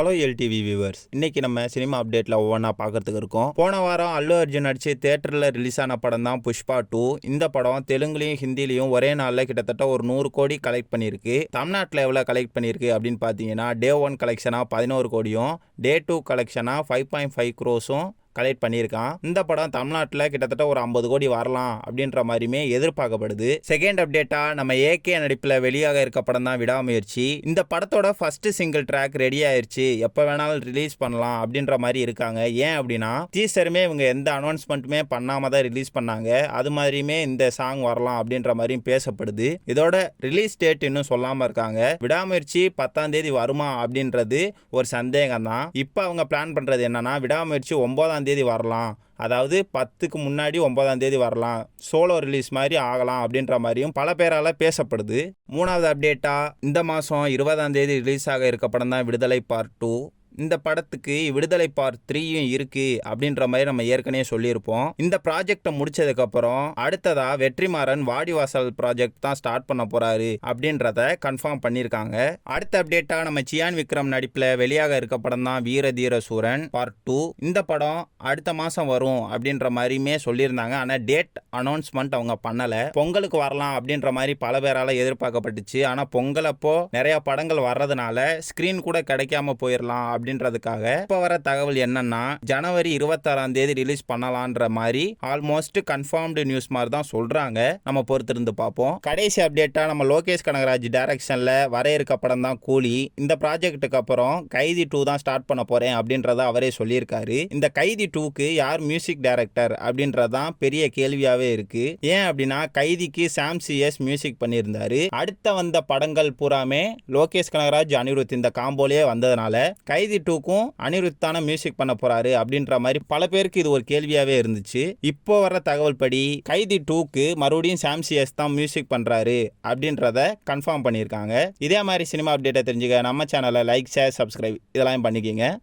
Hello LTV viewers, இன்னைக்கு நம்ம cinema அப்டேட்ல ஒவ்வொன்றா பார்க்கறதுக்கு இருக்கோம். போன வாரம் அல்லு அர்ஜுன் நடிச்சு தியேட்டர்ல ரிலீஸ் ஆன படம் தான் புஷ்பா 2. இந்த படம் தெலுங்குலையும் ஹிந்திலையும் ஒரே நாளில் கிட்டத்தட்ட ஒரு 100 கோடி கலெக்ட் பண்ணியிருக்கு. தமிழ்நாட்டில் எவ்வளோ கலெக்ட் பண்ணியிருக்கு அப்படின்னு பார்த்தீங்கன்னா, டே 1 கலெக்ஷனாக 11 கோடியும், டே 2 கலெக்ஷனாக 5.5 crores கலெக்ட் பண்ணியிருக்கான். இந்த படம் தமிழ்நாட்டில் கிட்டத்தட்ட ஒரு 50 கோடி வரலாம் அப்படின்ற மாதிரியுமே எதிர்பார்க்கப்படுது. செகண்ட் அப்டேட்டா நம்ம ஏகே நடிப்பில் வெளியாக இருக்க படம் தான் விடாமுயற்சி. இந்த படத்தோட ஃபர்ஸ்ட் சிங்கிள் ட்ராக் ரெடி ஆயிருச்சு, எப்போ வேணாலும் ரிலீஸ் பண்ணலாம் அப்படின்ற மாதிரி இருக்காங்க. ஏன் அப்படின்னா டீசருமே இவங்க எந்த அனௌன்ஸ்மெண்ட்டுமே பண்ணாம தான் ரிலீஸ் பண்ணாங்க. அது மாதிரியுமே இந்த சாங் வரலாம் அப்படின்ற மாதிரியும் பேசப்படுது. இதோட ரிலீஸ் டேட் இன்னும் சொல்லாம இருக்காங்க. விடாமுயற்சி 10ஆம் தேதி வருமா அப்படின்றது ஒரு சந்தேகம் தான். இப்போ அவங்க பிளான் பண்றது என்னன்னா, விடாமுயற்சி 9ஆம் தேதி வரலாம், அதாவது 10க்கு முன்னாடி 9ஆம் தேதி வரலாம், சோலோ ரிலீஸ் மாதிரி ஆகலாம் அப்படின்ற மாதிரியும் பல பேரால் பேசப்படுது. மூணாவது அப்டேட்டா இந்த மாதம் 20ஆம் தேதி ரிலீஸ் ஆக இருக்க படம் தான் விடுதலை பார்ட் 2. இந்த படத்துக்கு விடுதலை பார்ட் 3யும் இருக்கு அப்படின்ற மாதிரி நம்ம ஏற்கனவே சொல்லியிருப்போம். இந்த ப்ராஜெக்டை முடிச்சதுக்கப்புறம் அடுத்ததா வெற்றிமாறன் வாடிவாசல் ப்ராஜெக்ட் தான் ஸ்டார்ட் பண்ண போறாரு அப்படின்றத கன்ஃபார்ம் பண்ணியிருக்காங்க. அடுத்த அப்டேட்டா நம்ம சியான் விக்ரம் நடிப்பில் வெளியாக இருக்க படம் தான் வீர தீர சூரன் பார்ட் 2. இந்த படம் அடுத்த மாதம் வரும் அப்படின்ற மாதிரியுமே சொல்லியிருந்தாங்க. ஆனால் டேட் அனௌன்ஸ்மெண்ட் அவங்க பண்ணலை. பொங்கலுக்கு வரலாம் அப்படின்ற மாதிரி பல பேரால் எதிர்பார்க்கப்பட்டுச்சு. ஆனால் பொங்கல் அப்போ நிறைய படங்கள் வர்றதுனால ஸ்க்ரீன் கூட கிடைக்காம போயிடலாம் அப்படின்றதுக்காக இப்ப வர தகவல் என்னன்னா, ஜனவரி 26ஆம் தேதி ரிலீஸ் பண்ணலான்ற மாதிரி ஆல்மோஸ்ட் கன்ஃபார்ம்டு நியூஸ் மாதிரி தான் சொல்றாங்க. நம்ம பொறுத்திருந்து பார்ப்போம். கடைசி அப்டேட்டா நம்ம லோகேஷ் கனகராஜ் டைரக்ஷன்ல வர இருக்க படம் தான் கூலி. இந்த ப்ராஜெக்ட்டுக்கு அப்புறம் கைதி 2 தான் ஸ்டார்ட் பண்ண போறேன் அப்படின்றத அவரே சொல்லியிருக்காரு. இந்த கைதி 2க்கு யார் மியூசிக் டைரக்டர் அப்படின்றதான் பெரிய கேள்வியாவே இருக்கு. ஏன் அப்படின்னா கைதிக்கு சாம் சிஎஸ் மியூசிக் பண்ணியிருந்தாரு. அடுத்த வந்த படங்கள் பூராமே லோகேஷ் கனகராஜ் அனிருத் இந்த காம்போலே வந்ததுனால கைதி 2க்கும் அனிருத்தான மியூசிக் பண்ண போறாரு அப்படின்ற மாதிரி பல பேருக்கு இது ஒரு கேள்வியாவே இருந்துச்சு. இப்போ வர தகவல் படி கைதி 2க்கு மறுபடியும் சாம் சிஎஸ் தான் மியூசிக் பண்றாரு அப்படின்றத கன்ஃபார்ம் பண்ணியிருக்காங்க. இதே மாதிரி சினிமா அப்டேட்டை தெரிஞ்சுக்க நம்ம சேனலை லைக், ஷேர், சப்ஸ்கிரைப் இதெல்லாம் பண்ணிக்கிங்க.